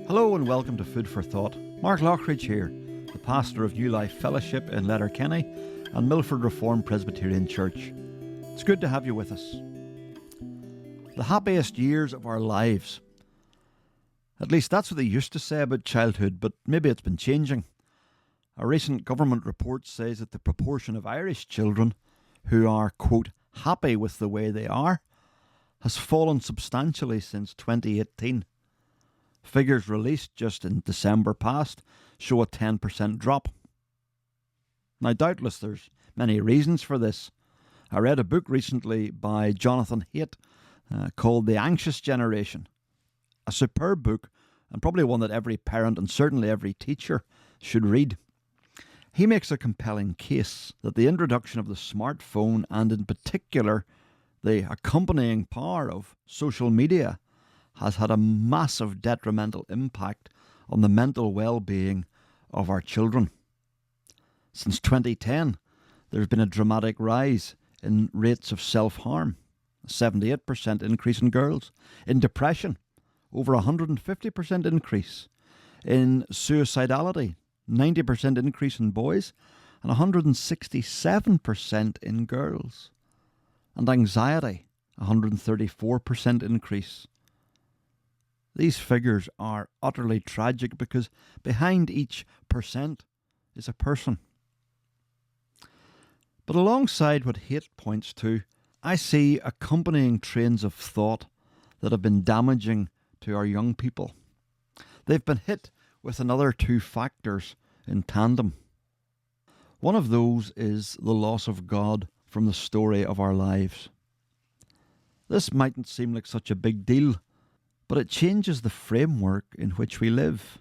Hello and welcome to Food for Thought. Mark Lockridge here, the pastor of New Life Fellowship in Letterkenny and Milford Reformed Presbyterian Church. It's good to have you with us. The happiest years of our lives. At least that's what they used to say about childhood, but maybe it's been changing. A recent government report says that the proportion of Irish children who are, quote, happy with the way they are has fallen substantially since 2018. Figures released just in December past show a 10% drop. Now, doubtless there's many reasons for this. I read a book recently by Jonathan Haidt called The Anxious Generation. A superb book, and probably one that every parent and certainly every teacher should read. He makes a compelling case that the introduction of the smartphone, and in particular the accompanying power of social media, has had a massive detrimental impact on the mental well-being of our children. Since 2010, there's been a dramatic rise in rates of self-harm, a 78% increase in girls, in depression, over 150% increase, in suicidality, 90% increase in boys, and 167% in girls, and anxiety, 134% increase. These figures are utterly tragic because behind each percent is a person. But alongside what Haidt points to, I see accompanying trains of thought that have been damaging to our young people. They've been hit with another two factors in tandem. One of those is the loss of God from the story of our lives. This mightn't seem like such a big deal, but it changes the framework in which we live,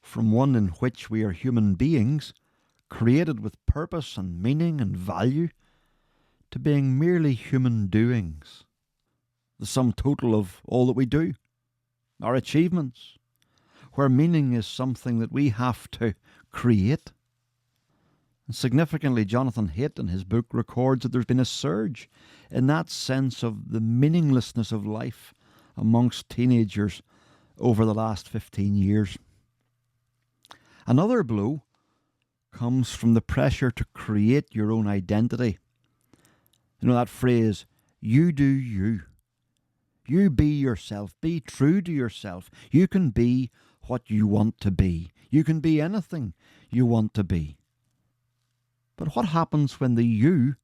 from one in which we are human beings, created with purpose and meaning and value, to being merely human doings, the sum total of all that we do, our achievements, where meaning is something that we have to create. And significantly, Jonathan Haidt in his book records that there's been a surge in that sense of the meaninglessness of life amongst teenagers over the last 15 years. Another blow comes from the pressure to create your own identity. You know that phrase, you do you. You be yourself. Be true to yourself. You can be what you want to be. You can be anything you want to be. But what happens when the you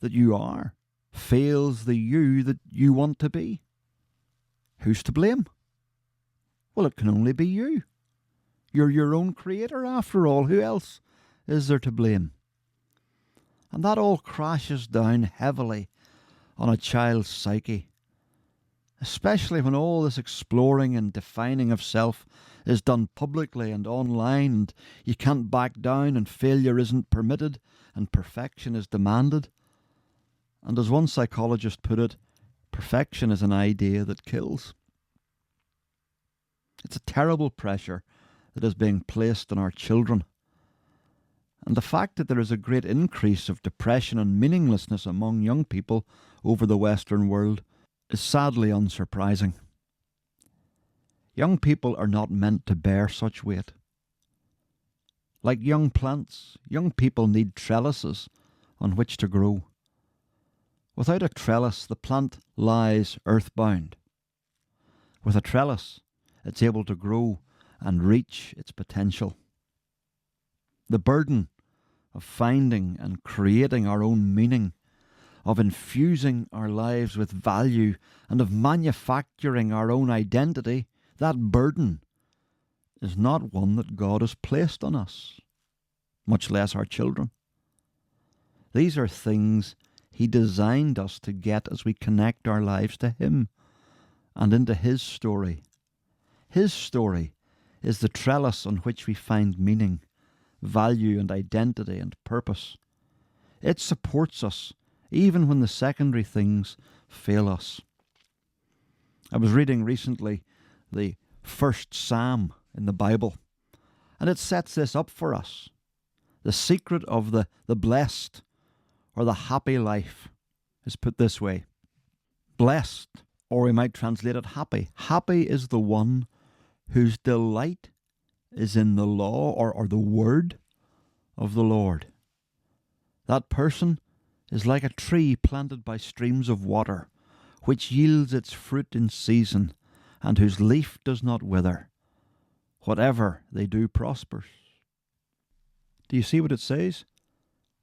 that you are fails the you that you want to be? Who's to blame? Well, it can only be you. You're your own creator after all. Who else is there to blame? And that all crashes down heavily on a child's psyche, especially when all this exploring and defining of self is done publicly and online, and you can't back down, and failure isn't permitted, and perfection is demanded. And as one psychologist put it, perfection is an idea that kills. It's a terrible pressure that is being placed on our children. And the fact that there is a great increase of depression and meaninglessness among young people over the Western world is sadly unsurprising. Young people are not meant to bear such weight. Like young plants, young people need trellises on which to grow. Without a trellis, the plant lies earthbound. With a trellis, it's able to grow and reach its potential. The burden of finding and creating our own meaning, of infusing our lives with value, and of manufacturing our own identity, that burden is not one that God has placed on us, much less our children. These are things He designed us to get as we connect our lives to Him and into His story. His story is the trellis on which we find meaning, value and identity and purpose. It supports us even when the secondary things fail us. I was reading recently the first Psalm in the Bible, and it sets this up for us. The secret of the blessed or the happy life is put this way. Blessed, or we might translate it happy. Happy is the one whose delight is in the law or the word of the Lord. That person is like a tree planted by streams of water, which yields its fruit in season, and whose leaf does not wither. Whatever they do prospers. Do you see what it says?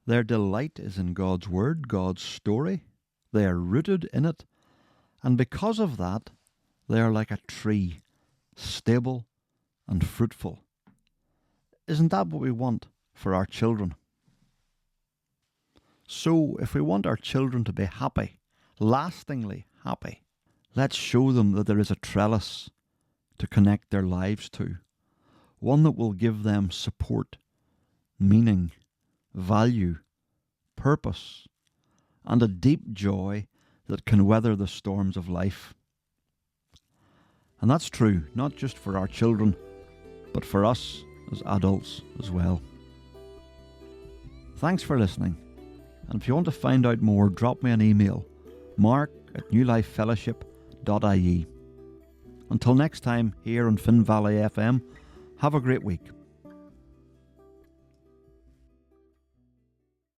Their delight is in God's word, God's story. They are rooted in it, and because of that, they are like a tree, stable and fruitful. Isn't that what we want for our children? So, if we want our children to be happy, lastingly happy, let's show them that there is a trellis to connect their lives to, one that will give them support, meaning, value, purpose, and a deep joy that can weather the storms of life. And that's true, not just for our children, but for us as adults as well. Thanks for listening. And if you want to find out more, drop me an email, mark@newlifefellowship.ie. Until next time, here on Finn Valley FM, have a great week.